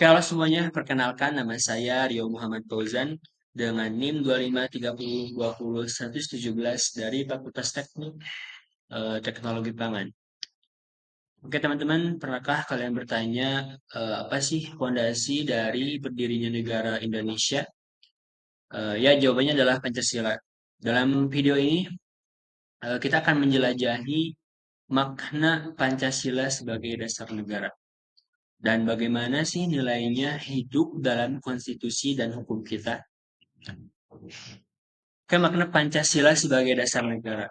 Oke, halo semuanya. Perkenalkan, nama saya Rio Muhammad Fauzan dengan NIM 2530201117 dari Fakultas Teknik Teknologi Pangan. Oke, teman-teman, pernahkah kalian bertanya apa sih fondasi dari berdirinya negara Indonesia? Ya, jawabannya adalah Pancasila. Dalam video ini, kita akan menjelajahi makna Pancasila sebagai dasar negara. Dan bagaimana sih nilainya hidup dalam konstitusi dan hukum kita? Oke, makna Pancasila sebagai dasar negara.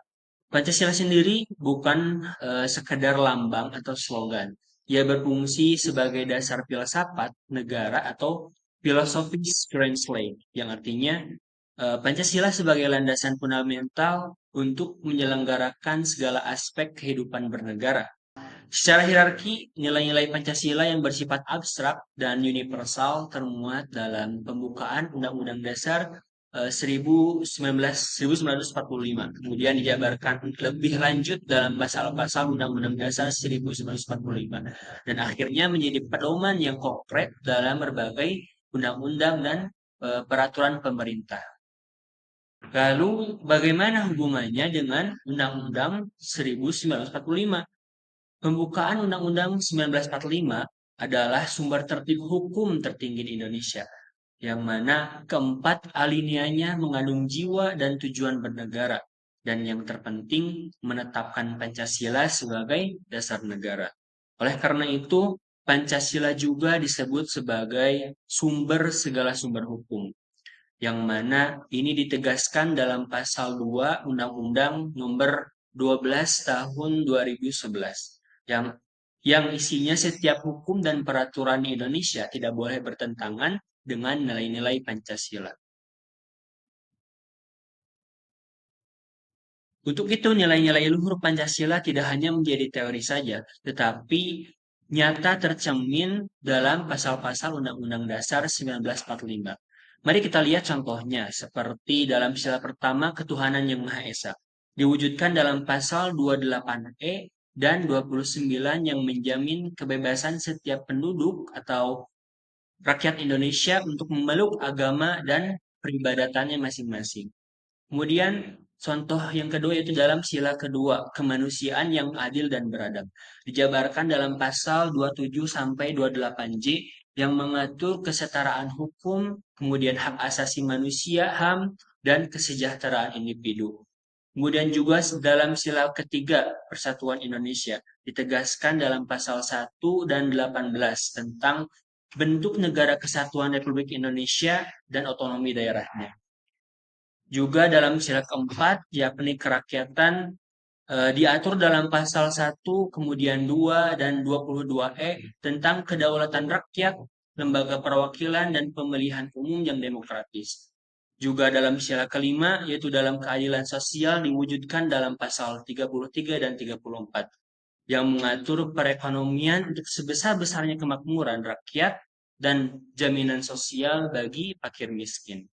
Pancasila sendiri bukan sekedar lambang atau slogan. Ia berfungsi sebagai dasar filsafat negara atau filosofis translate, yang artinya Pancasila sebagai landasan fundamental untuk menyelenggarakan segala aspek kehidupan bernegara. Secara hierarki, nilai-nilai Pancasila yang bersifat abstrak dan universal termuat dalam pembukaan Undang-Undang Dasar 1945. Kemudian dijabarkan lebih lanjut dalam pasal-pasal Undang-Undang Dasar 1945. Dan akhirnya menjadi pedoman yang konkret dalam berbagai undang-undang dan peraturan pemerintah. Lalu, bagaimana hubungannya dengan Undang-Undang 1945? Pembukaan Undang-Undang 1945 adalah sumber tertib hukum tertinggi di Indonesia, yang mana keempat alinianya mengandung jiwa dan tujuan bernegara, dan yang terpenting menetapkan Pancasila sebagai dasar negara. Oleh karena itu, Pancasila juga disebut sebagai sumber segala sumber hukum, yang mana ini ditegaskan dalam pasal 2 Undang-Undang Nomor 12 Tahun 2011 yang isinya setiap hukum dan peraturan di Indonesia tidak boleh bertentangan dengan nilai-nilai Pancasila. Untuk itu, nilai-nilai luhur Pancasila tidak hanya menjadi teori saja, tetapi nyata tercermin dalam pasal-pasal Undang-Undang Dasar 1945. Mari kita lihat contohnya, seperti dalam sila pertama ketuhanan yang Maha Esa, diwujudkan dalam pasal 28E dan 29 yang menjamin kebebasan setiap penduduk atau rakyat Indonesia untuk memeluk agama dan peribadatannya masing-masing. Kemudian contoh yang kedua yaitu dalam sila kedua, kemanusiaan yang adil dan beradab. Dijabarkan dalam pasal 27 sampai 28J yang mengatur kesetaraan hukum, kemudian hak asasi manusia, HAM, dan kesejahteraan individu. Kemudian juga dalam sila ketiga Persatuan Indonesia ditegaskan dalam pasal 1 dan 18 tentang bentuk negara kesatuan Republik Indonesia dan otonomi daerahnya. Juga dalam sila keempat, yakni kerakyatan, diatur dalam pasal 1, kemudian 2 dan 22E tentang kedaulatan rakyat, lembaga perwakilan, dan pemilihan umum yang demokratis. Juga dalam sila kelima, yaitu dalam keadilan sosial diwujudkan dalam pasal 33 dan 34, yang mengatur perekonomian untuk sebesar-besarnya kemakmuran rakyat dan jaminan sosial bagi fakir miskin.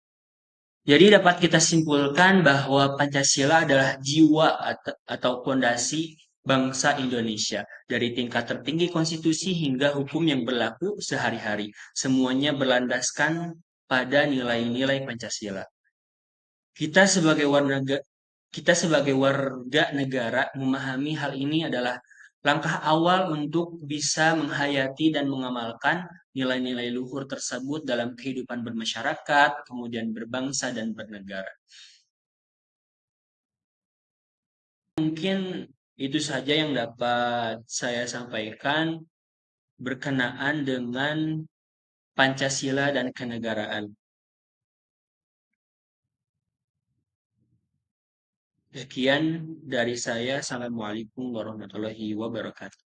Jadi dapat kita simpulkan bahwa Pancasila adalah jiwa atau fondasi bangsa Indonesia. Dari tingkat tertinggi konstitusi hingga hukum yang berlaku sehari-hari. Semuanya berlandaskan pada nilai-nilai Pancasila. Kita sebagai warga kita sebagai warga negara memahami hal ini adalah langkah awal untuk bisa menghayati dan mengamalkan nilai-nilai luhur tersebut dalam kehidupan bermasyarakat, kemudian berbangsa dan bernegara. Mungkin itu saja yang dapat saya sampaikan berkenaan dengan Pancasila dan kenegaraan. Sekian dari saya. Assalamualaikum warahmatullahi wabarakatuh.